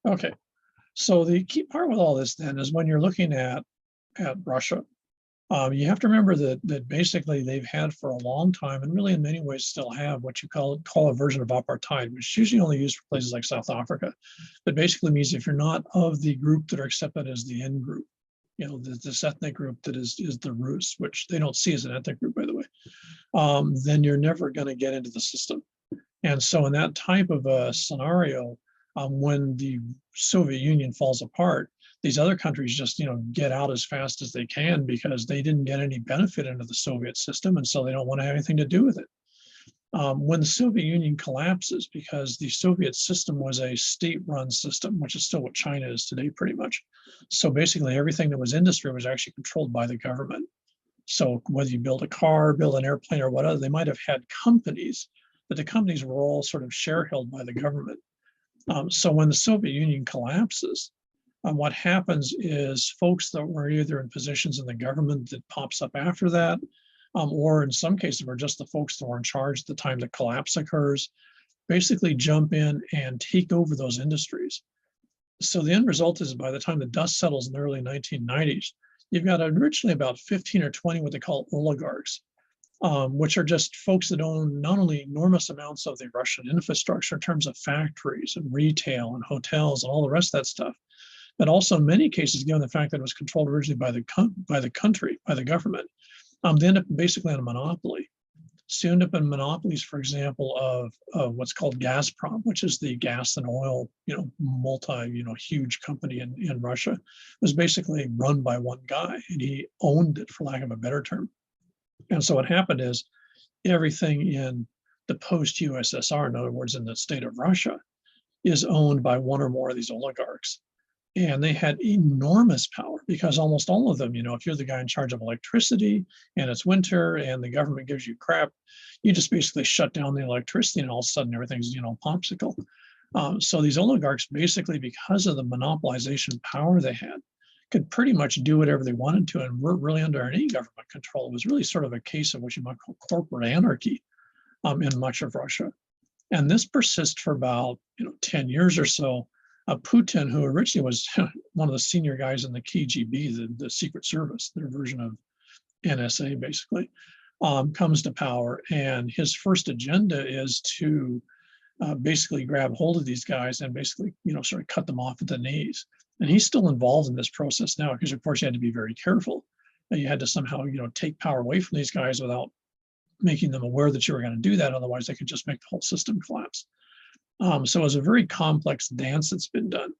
Okay. So the key part with all this then is when you're looking at Russia, you have to remember that basically they've had for a long time, and really in many ways still have, what you call a version of apartheid, which is usually only used for places like South Africa. But basically means if you're not of the group that are accepted as the in group, this ethnic group that is the Rus, which they don't see as an ethnic group, by the way, then you're never going to get into the system. And so in that type of a scenario, when the Soviet Union falls apart, these other countries just get out as fast as they can because they didn't get any benefit into the Soviet system, and so they don't want to have anything to do with it. When the Soviet Union collapses, because the Soviet system was a state-run system, which is still what China is today, pretty much. So basically, everything that was industry was actually controlled by the government. So whether you build a car, build an airplane, or whatever, they might have had companies, but the companies were all sort of share held by the government. So when the Soviet Union collapses, what happens is folks that were either in positions in the government that pops up after that, or in some cases were just the folks that were in charge at the time the collapse occurs, basically jump in and take over those industries. So the end result is by the time the dust settles in the early 1990s, you've got originally about 15 or 20 what they call oligarchs, which are just folks that own not only enormous amounts of the Russian infrastructure in terms of factories and retail and hotels and all the rest of that stuff, but also in many cases, given the fact that it was controlled originally by the country, by the government, they end up basically on a monopoly. So you end up in monopolies, for example, of what's called Gazprom, which is the gas and oil, huge company in Russia. It was basically run by one guy, and he owned it, for lack of a better term. And so what happened is everything in the post-USSR, in other words, in the state of Russia, is owned by one or more of these oligarchs. And they had enormous power because almost all of them, if you're the guy in charge of electricity and it's winter and the government gives you crap, you just basically shut down the electricity and all of a sudden everything's, popsicle. So these oligarchs basically, because of the monopolization power they had, could pretty much do whatever they wanted to and weren't really under any government control. It was really sort of a case of what you might call corporate anarchy in much of Russia. And this persists for about 10 years or so. Putin, who originally was one of the senior guys in the KGB, the Secret Service, their version of NSA, basically, comes to power. And his first agenda is to basically grab hold of these guys and basically, sort of cut them off at the knees. And he's still involved in this process now because, of course, you had to be very careful. You had to somehow, take power away from these guys without making them aware that you were going to do that. Otherwise, they could just make the whole system collapse. So it's a very complex dance that's been done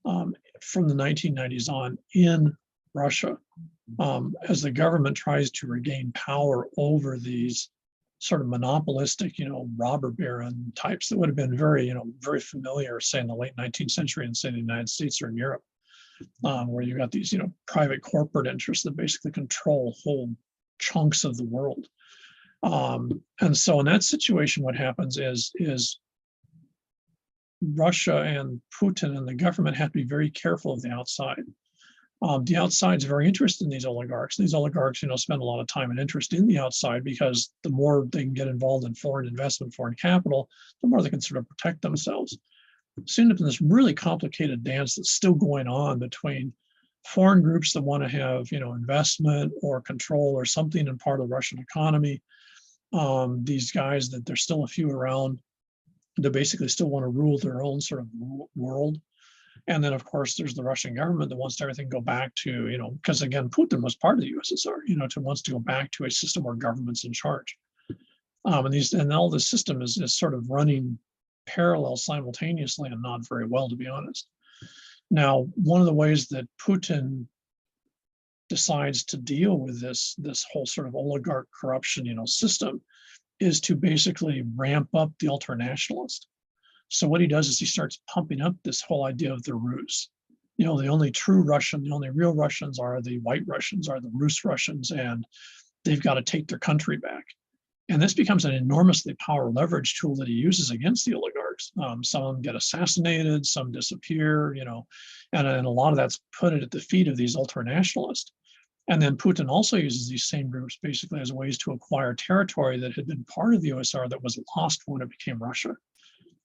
from the 1990s on in Russia as the government tries to regain power over these sort of monopolistic, robber baron types that would have been very, very familiar, say, in the late 19th century in, say, the United States or in Europe, where you got these, private corporate interests that basically control whole chunks of the world. And so in that situation, what happens is Russia and Putin and the government have to be very careful of the outside. The outside's very interested in these oligarchs. These oligarchs, spend a lot of time and interest in the outside because the more they can get involved in foreign investment, foreign capital, the more they can sort of protect themselves. So end up in this really complicated dance that's still going on between foreign groups that want to have, investment or control or something in part of the Russian economy. These guys that there's still a few around that basically still want to rule their own sort of world. And then, of course, there's the Russian government that wants everything to go back to, because again, Putin was part of the USSR, wants to go back to a system where government's in charge. And all the system is sort of running parallel simultaneously and not very well, to be honest. Now, one of the ways that Putin decides to deal with this whole sort of oligarch corruption, system is to basically ramp up the ultranationalist. So what he does is he starts pumping up this whole idea of the Rus. The only true Russian, the only real Russians are the white Russians, are the Rus Russians, and they've got to take their country back. And this becomes an enormously power leverage tool that he uses against the oligarchs. Some of them get assassinated, some disappear, and a lot of that's put it at the feet of these ultranationalists. And then Putin also uses these same groups basically as ways to acquire territory that had been part of the USSR that was lost when it became Russia.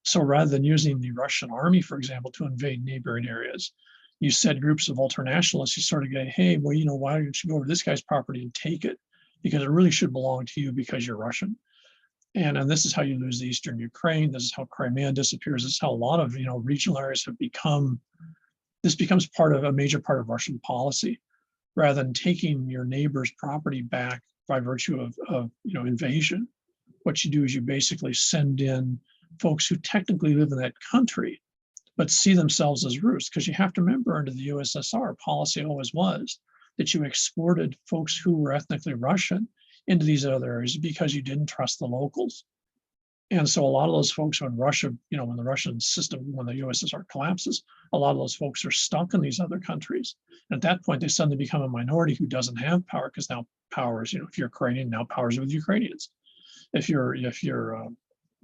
So rather than using the Russian army, for example, to invade neighboring areas, you said groups of ultranationalists, you sort of go, hey, well, why don't you go over to this guy's property and take it? Because it really should belong to you because you're Russian. And this is how you lose the Eastern Ukraine. This is how Crimea disappears. This is how a lot of regional areas have become. This becomes part of a major part of Russian policy, rather than taking your neighbor's property back by virtue of invasion. What you do is you basically send in folks who technically live in that country, but see themselves as Rus. Because you have to remember, under the USSR, policy always was that you exported folks who were ethnically Russian into these other areas because you didn't trust the locals. And so a lot of those folks, when Russia, when the Russian system, when the USSR collapses, a lot of those folks are stuck in these other countries. And at that point, they suddenly become a minority who doesn't have power, because now power is, if you're Ukrainian, now power is with Ukrainians. If you're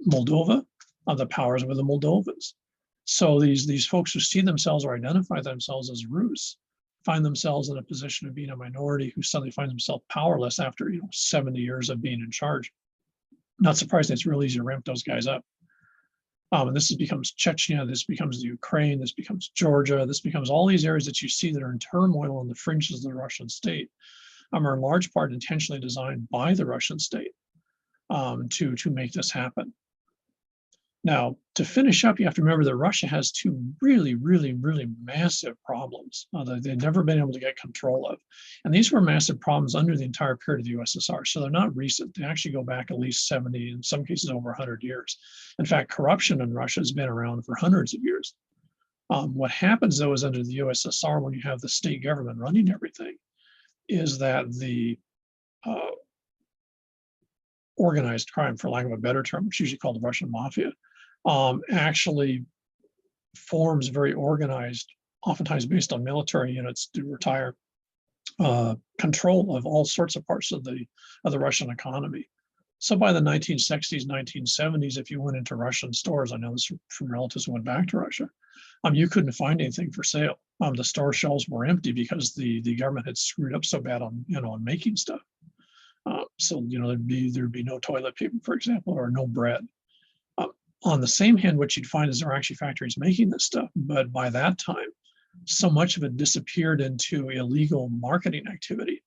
Moldova, the power is with the Moldovans. So these folks who see themselves or identify themselves as Rus find themselves in a position of being a minority who suddenly find themselves powerless after 70 years of being in charge. Not surprising, it's real easy to ramp those guys up. And this becomes Chechnya, this becomes the Ukraine, this becomes Georgia, this becomes all these areas that you see that are in turmoil on the fringes of the Russian state, are in large part intentionally designed by the Russian state to make this happen. Now, to finish up, you have to remember that Russia has two really, really, really massive problems that they've never been able to get control of. And these were massive problems under the entire period of the USSR. So they're not recent. They actually go back at least 70, in some cases over 100 years. In fact, corruption in Russia has been around for hundreds of years. What happens, though, is under the USSR, when you have the state government running everything, is that the organized crime, for lack of a better term, which is usually called the Russian mafia, actually forms very organized, oftentimes based on military units to retire control of all sorts of parts of the Russian economy. So by the 1960s, 1970s, if you went into Russian stores, I know this from relatives who went back to Russia, you couldn't find anything for sale. The store shelves were empty because the government had screwed up so bad on on making stuff. So there'd be no toilet paper, for example, or no bread. On the same hand, what you'd find is there are actually factories making this stuff, but by that time, so much of it disappeared into illegal marketing activity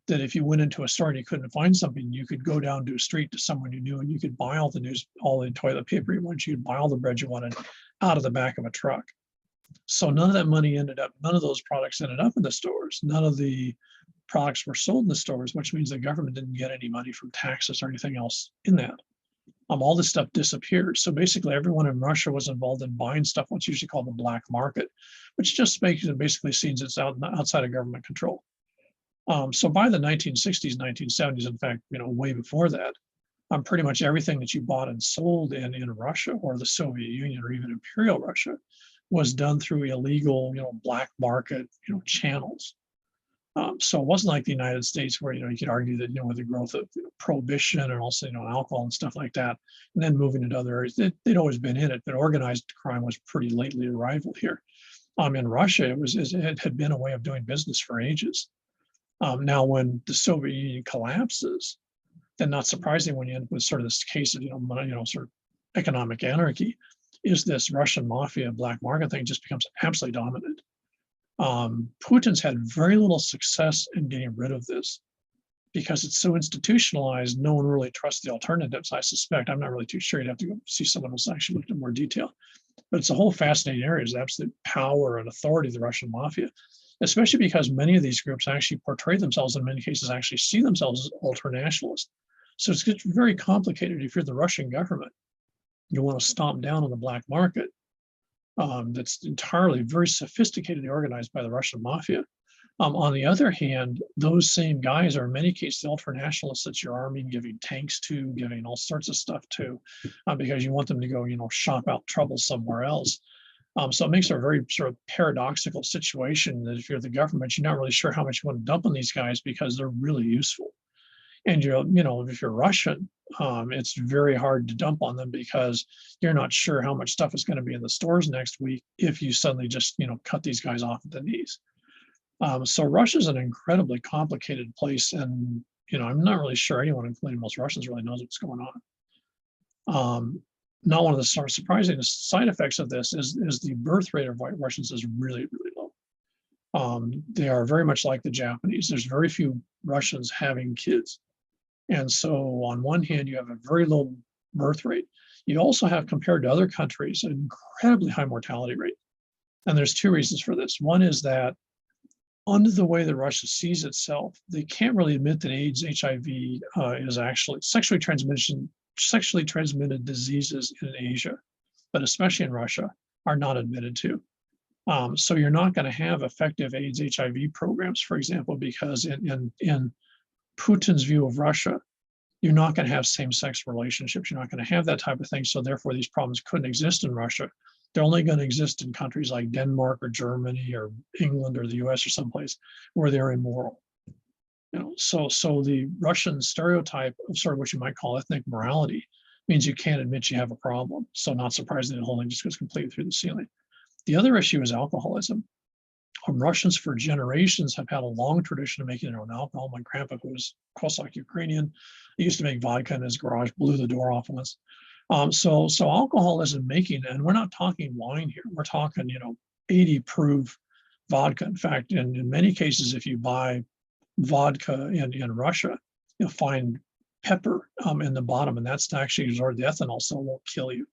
that if you went into a store and you couldn't find something, you could go down to a street to someone you knew and you could buy all the toilet paper you wanted, you could buy all the bread you wanted out of the back of a truck. So none of that money none of those products ended up in the stores. None of the products were sold in the stores, which means the government didn't get any money from taxes or anything else in that. All this stuff disappeared. So basically everyone in Russia was involved in buying stuff, what's usually called the black market, which just makes it basically seems it's outside of government control. So by the 1960s, 1970s, in fact, way before that, pretty much everything that you bought and sold in Russia or the Soviet Union or even Imperial Russia was done through illegal, black market, channels. So it wasn't like the United States where, you could argue that, with the growth of prohibition and also, alcohol and stuff like that, and then moving into other areas, they'd always been in it, but organized crime was pretty lately arrival here. In Russia, it had been a way of doing business for ages. Now, when the Soviet Union collapses, then not surprising when you end up with sort of this case of, sort of economic anarchy, is this Russian mafia black market thing just becomes absolutely dominant. Putin's had very little success in getting rid of this because it's so institutionalized. No one really trusts the alternatives, I suspect. I'm not really too sure. You'd have to go see someone else actually look in more detail. But it's a whole fascinating area, is the absolute power and authority of the Russian mafia, especially because many of these groups actually portray themselves, in many cases, actually see themselves as ultranationalists. So it's very complicated. If you're the Russian government, you want to stomp down on the black market. That's entirely very sophisticatedly organized by the Russian mafia. On the other hand, those same guys are in many cases the ultranationalists that you're arming, giving tanks to, giving all sorts of stuff to, because you want them to go, shop out trouble somewhere else. So it makes it a very sort of paradoxical situation that if you're the government, you're not really sure how much you want to dump on these guys because they're really useful. And if you're Russian, it's very hard to dump on them because you're not sure how much stuff is going to be in the stores next week if you suddenly just cut these guys off at the knees. So Russia's an incredibly complicated place, and I'm not really sure anyone, including most Russians, really knows what's going on. Now, one of the sort of surprising side effects of this is the birth rate of White Russians is really, really low. They are very much like the Japanese. There's very few Russians having kids. And so on one hand, you have a very low birth rate. You also have, compared to other countries, an incredibly high mortality rate. And there's two reasons for this. One is that under the way that Russia sees itself, they can't really admit that AIDS, HIV is actually sexually transmitted diseases in Asia, but especially in Russia, are not admitted to. So you're not going to have effective AIDS, HIV programs, for example, because in Putin's view of Russia, you're not going to have same-sex relationships. You're not going to have that type of thing. So therefore, these problems couldn't exist in Russia. They're only going to exist in countries like Denmark or Germany or England or the US or someplace where they're immoral. So the Russian stereotype of sort of what you might call ethnic morality means you can't admit you have a problem. So not surprisingly, the whole thing just goes completely through the ceiling. The other issue is alcoholism. Russians for generations have had a long tradition of making their own alcohol. My grandpa, who was Cossack Ukrainian, he used to make vodka in his garage, blew the door off once. So alcoholism making, and we're not talking wine here. We're talking, 80 proof vodka. In fact, in many cases, if you buy vodka in Russia, you'll find pepper in the bottom, and that's to actually absorb the ethanol, so it won't kill you.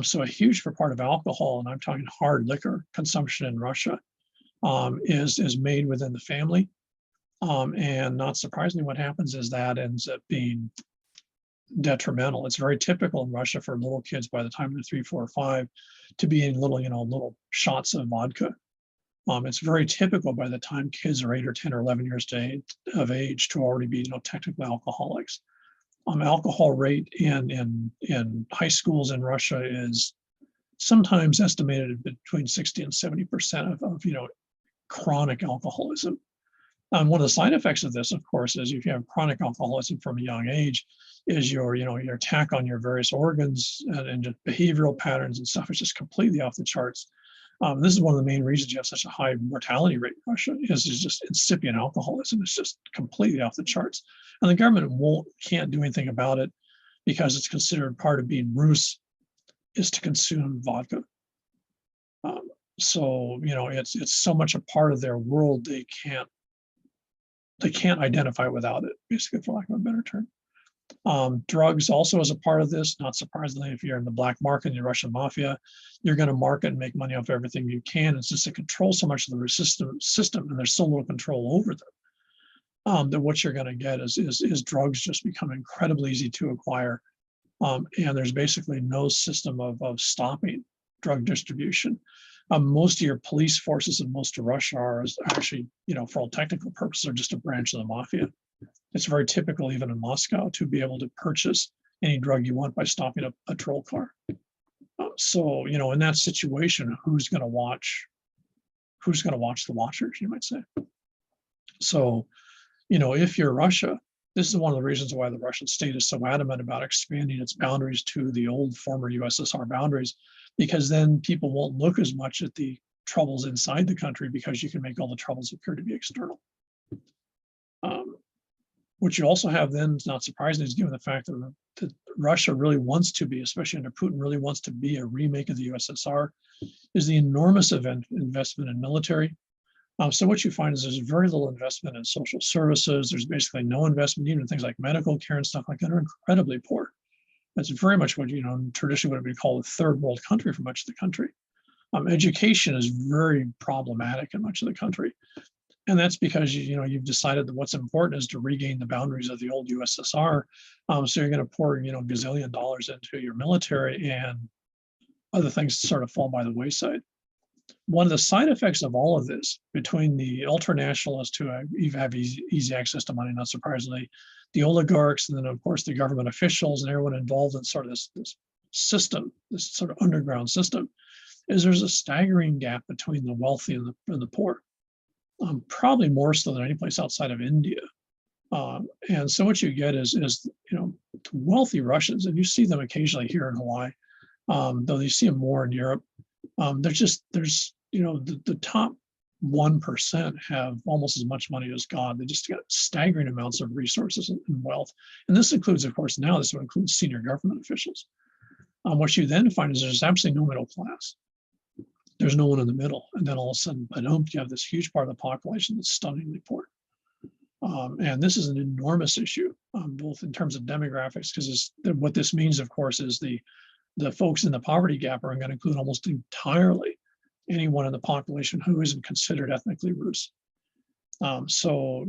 So a huge part of alcohol, and I'm talking hard liquor consumption in Russia, is made within the family. And not surprisingly, what happens is that ends up being detrimental. It's very typical in Russia for little kids by the time they're 3, 4, or 5 to be in little shots of vodka. It's very typical by the time kids are 8 or 10 or 11 years of age to already be technically alcoholics. Alcohol rate in high schools in Russia is sometimes estimated between 60 and 70% of chronic alcoholism. One of the side effects of this, of course, is if you have chronic alcoholism from a young age, is your attack on your various organs and just behavioral patterns and stuff is just completely off the charts. This is one of the main reasons you have such a high mortality rate in Russia is just incipient alcoholism. It's just completely off the charts. And the government can't do anything about it because it's considered part of being Rus is to consume vodka. So it's so much a part of their world they can't identify without it, basically, for lack of a better term. Drugs also is a part of this. Not surprisingly, if you're in the black market in the Russian mafia, you're going to market and make money off everything you can. It's just to control so much of the system, and there's so little control over them that what you're going to get is drugs just become incredibly easy to acquire, and there's basically no system of stopping drug distribution. Most of your police forces in most of Russia are actually, for all technical purposes, are just a branch of the mafia. It's very typical, even in Moscow, to be able to purchase any drug you want by stopping a troll car. So, in that situation, who's going to watch the watchers, you might say? So, if you're Russia, this is one of the reasons why the Russian state is so adamant about expanding its boundaries to the old former USSR boundaries, because then people won't look as much at the troubles inside the country because you can make all the troubles appear to be external. What you also have then, not surprisingly, is given the fact that Russia really wants to be, especially under Putin, really wants to be a remake of the USSR, is the enormous investment in military. So what you find is there's very little investment in social services. There's basically no investment, even in things like medical care and stuff like that are incredibly poor. That's very much what, traditionally would be called a third world country for much of the country. Education is very problematic in much of the country. And that's because, you've decided that what's important is to regain the boundaries of the old USSR. So you're going to pour, gazillion dollars into your military, and other things sort of fall by the wayside. One of the side effects of all of this, between the ultra-nationalists who have easy access to money, not surprisingly, the oligarchs, and then, of course, the government officials and everyone involved in sort of this system, this sort of underground system, is there's a staggering gap between the wealthy and the poor. Probably more so than any place outside of India. And so what you get is wealthy Russians, and you see them occasionally here in Hawaii, though you see them more in Europe. The top 1% have almost as much money as God. They just got staggering amounts of resources and wealth. And this includes, of course, this would include senior government officials. What you then find is there's absolutely no middle class. There's no one in the middle. And then all of a sudden, you have this huge part of the population that's stunningly poor. And this is an enormous issue, both in terms of demographics, because what this means, of course, is the folks in the poverty gap are going to include almost entirely anyone in the population who isn't considered ethnically Rus. So,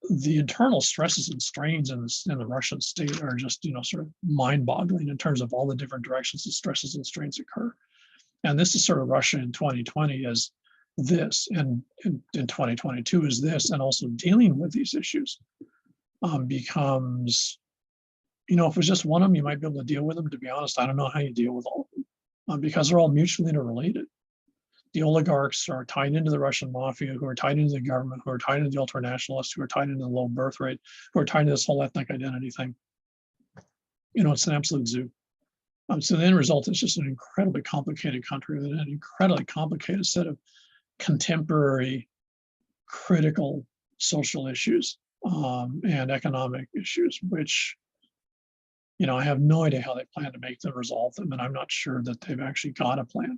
the internal stresses and strains in the Russian state are just, sort of mind-boggling in terms of all the different directions the stresses and strains occur. And this is sort of Russia in 2020 as this, and in 2022 is this, and also dealing with these issues becomes, if it was just one of them, you might be able to deal with them. To be honest, I don't know how you deal with all of them because they're all mutually interrelated. The oligarchs are tied into the Russian mafia, who are tied into the government, who are tied into the ultranationalists, who are tied into the low birth rate, who are tied into this whole ethnic identity thing. It's an absolute zoo. So the end result is just an incredibly complicated country with an incredibly complicated set of contemporary critical social issues and economic issues, which, I have no idea how they plan to make them resolve them. And I'm not sure that they've actually got a plan.